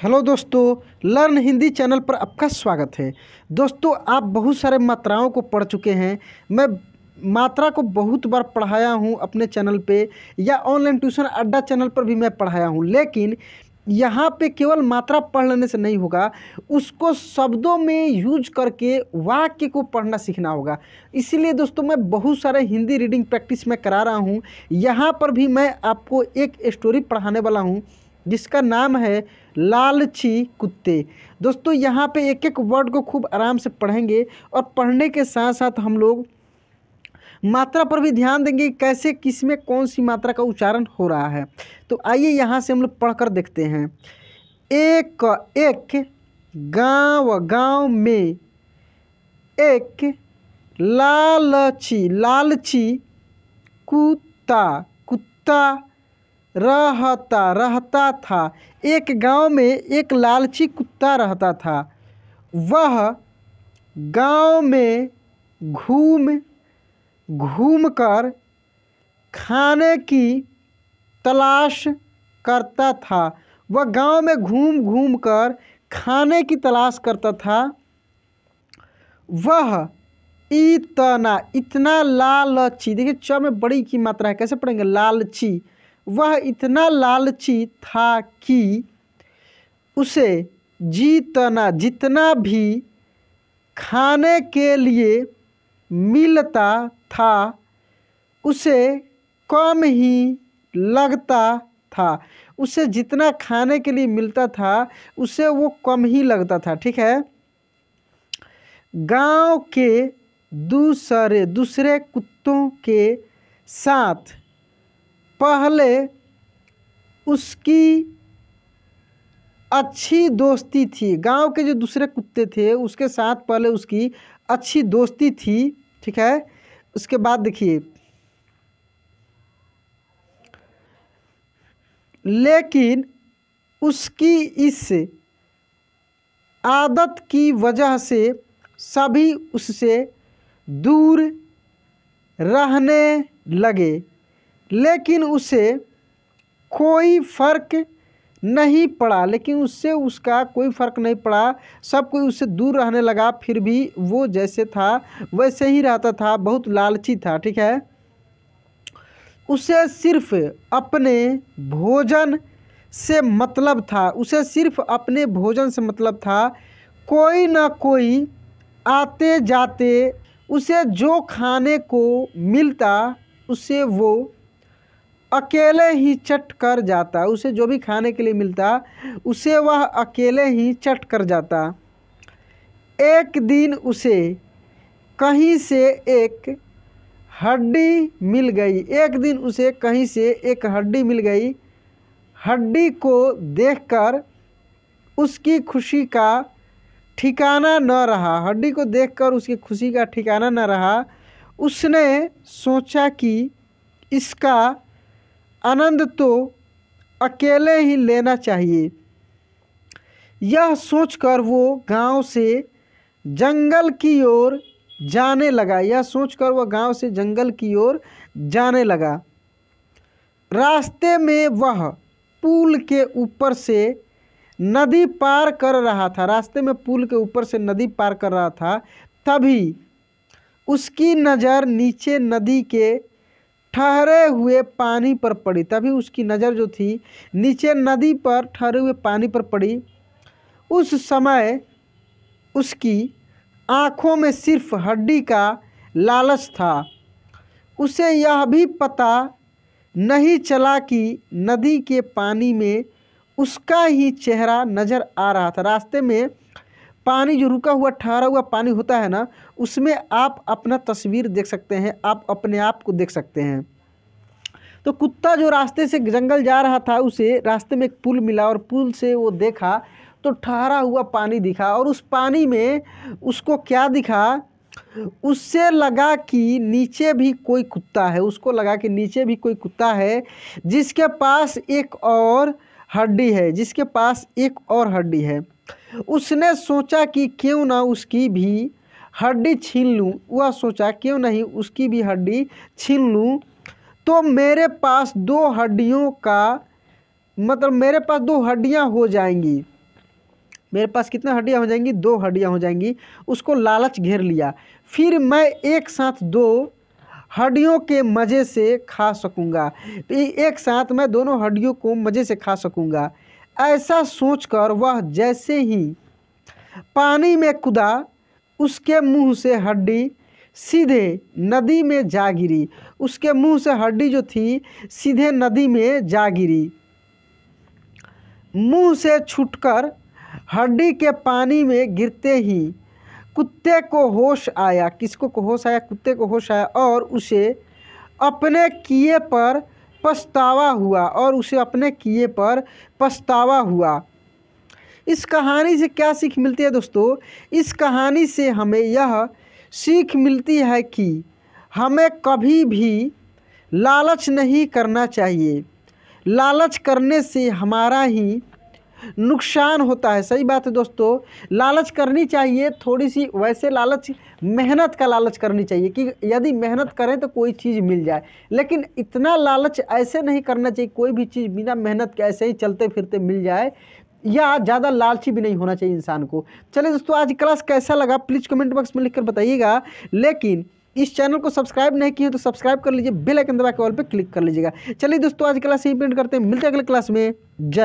Hello दोस्तों, learn Hindi channel पर आपका स्वागत है। दोस्तों, आप बहुत सारे मात्राओं को पढ़ चुके हैं। मैं मात्रा को बहुत बार पढ़ाया हूं अपने चैनल पे या ऑनलाइन ट्यूशन अड्डा चैनल पर भी मैं पढ़ाया हूं, लेकिन यहाँ पे केवल मात्रा पढ़ लेने से नहीं होगा, उसको शब्दों में यूज करके वाक्य को पढ़ना सीखना होगा। इसीलिए दोस्तों मैं बहुत सारे हिंदी रीडिंग प्रैक्टिस में करा रहा हूँ। यहाँ पर भी मैं आपको एक स्टोरी पढ़ाने वाला हूँ जिसका नाम है लालची कुत्ते। दोस्तों यहाँ पे एक एक वर्ड को खूब आराम से पढ़ेंगे और पढ़ने के साथ साथ हम लोग मात्रा पर भी ध्यान देंगे कि कैसे किस में कौन सी मात्रा का उच्चारण हो रहा है। तो आइए यहाँ से हम लोग पढ़कर देखते हैं। एक गांव में एक लालची कुत्ता रहता था। एक गांव में एक लालची कुत्ता रहता था। वह गांव में घूम कर खाने की तलाश करता था। वह गांव में घूम कर खाने की तलाश करता था। वह इतना लालची, देखिए च में बड़ी की मात्रा है, कैसे पढ़ेंगे? लालची। वह इतना लालची था कि उसे जितना भी खाने के लिए मिलता था उसे कम ही लगता था। उसे जितना खाने के लिए मिलता था उसे वो कम ही लगता था। ठीक है। गांव के दूसरे कुत्तों के साथ पहले उसकी अच्छी दोस्ती थी। गांव के जो दूसरे कुत्ते थे उसके साथ पहले उसकी अच्छी दोस्ती थी। ठीक है। उसके बाद देखिए, लेकिन उसकी इस आदत की वजह से सभी उससे दूर रहने लगे। लेकिन उसे कोई फ़र्क नहीं पड़ा। लेकिन उससे उसका कोई फ़र्क नहीं पड़ा। सब कोई उससे दूर रहने लगा, फिर भी वो जैसे था वैसे ही रहता था। बहुत लालची था। ठीक है। उसे सिर्फ अपने भोजन से मतलब था। उसे सिर्फ अपने भोजन से मतलब था। कोई ना कोई आते जाते उसे जो खाने को मिलता उसे वो अकेले ही चट कर जाता। उसे जो भी खाने के लिए मिलता उसे वह अकेले ही चट कर जाता। एक दिन उसे कहीं से एक हड्डी मिल गई। एक दिन उसे कहीं से एक हड्डी मिल गई। हड्डी को देखकर उसकी खुशी का ठिकाना न रहा। हड्डी को देखकर उसकी खुशी का ठिकाना न रहा। उसने सोचा कि इसका आनंद तो अकेले ही लेना चाहिए। यह सोचकर वो गांव से जंगल की ओर जाने लगा। यह सोचकर वह गांव से जंगल की ओर जाने लगा। रास्ते में वह पुल के ऊपर से नदी पार कर रहा था। रास्ते में पुल के ऊपर से नदी पार कर रहा था। तभी उसकी नज़र नीचे नदी के ठहरे हुए पानी पर पड़ी। तभी उसकी नज़र जो थी नीचे नदी पर ठहरे हुए पानी पर पड़ी। उस समय उसकी आँखों में सिर्फ हड्डी का लालच था। उसे यह भी पता नहीं चला कि नदी के पानी में उसका ही चेहरा नज़र आ रहा था। रास्ते में पानी जो रुका हुआ ठहरा हुआ पानी होता है ना, उसमें आप अपना तस्वीर देख सकते हैं, आप अपने आप को देख सकते हैं। तो कुत्ता जो रास्ते से जंगल जा रहा था उसे रास्ते में एक पुल मिला और पुल से वो देखा तो ठहरा हुआ पानी दिखा। और उस पानी में उसको क्या दिखा? उससे लगा कि नीचे भी कोई कुत्ता है। उसको लगा कि नीचे भी कोई कुत्ता है जिसके पास एक और हड्डी है। जिसके पास एक और हड्डी है। उसने सोचा कि क्यों ना उसकी भी हड्डी छीन लूँ। वह सोचा क्यों नहीं उसकी भी हड्डी छीन लूँ, तो मेरे पास दो हड्डियों का मतलब मेरे पास दो हड्डियाँ हो जाएंगी। मेरे पास कितना हड्डियाँ हो जाएंगी, 2 हड्डियाँ हो जाएंगी। उसको लालच घेर लिया, फिर मैं एक साथ 2 हड्डियों के मज़े से खा सकूँगा, एक साथ मैं दोनों हड्डियों को मज़े से खा सकूँगा। ऐसा सोचकर वह जैसे ही पानी में कूदा, उसके मुंह से हड्डी सीधे नदी में जा गिरी। उसके मुंह से हड्डी जो थी सीधे नदी में जा गिरी। मुंह से छूटकर हड्डी के पानी में गिरते ही कुत्ते को होश आया। किसको को होश आया? कुत्ते को होश आया, और उसे अपने किए पर पछतावा हुआ। इस कहानी से क्या सीख मिलती है दोस्तों? इस कहानी से हमें यह सीख मिलती है कि हमें कभी भी लालच नहीं करना चाहिए। लालच करने से हमारा ही नुकसान होता है। सही बात है दोस्तों, लालच करनी चाहिए थोड़ी सी, वैसे लालच मेहनत का लालच करनी चाहिए कि यदि मेहनत करें तो कोई चीज़ मिल जाए, लेकिन इतना लालच ऐसे नहीं करना चाहिए कोई भी चीज़ बिना मेहनत के ऐसे ही चलते फिरते मिल जाए, या ज़्यादा लालची भी नहीं होना चाहिए इंसान को। चलिए दोस्तों, आज क्लास कैसा लगा प्लीज़ कमेंट बॉक्स में लिखकर बताइएगा। लेकिन इस चैनल को सब्सक्राइब नहीं किए तो सब्सक्राइब कर लीजिए, बेल आइकन दबा के ऑल पे क्लिक कर लीजिएगा। चलिए दोस्तों, आज क्लास यहीं पे एंड करते हैं, मिलते हैं अगले क्लास में। जय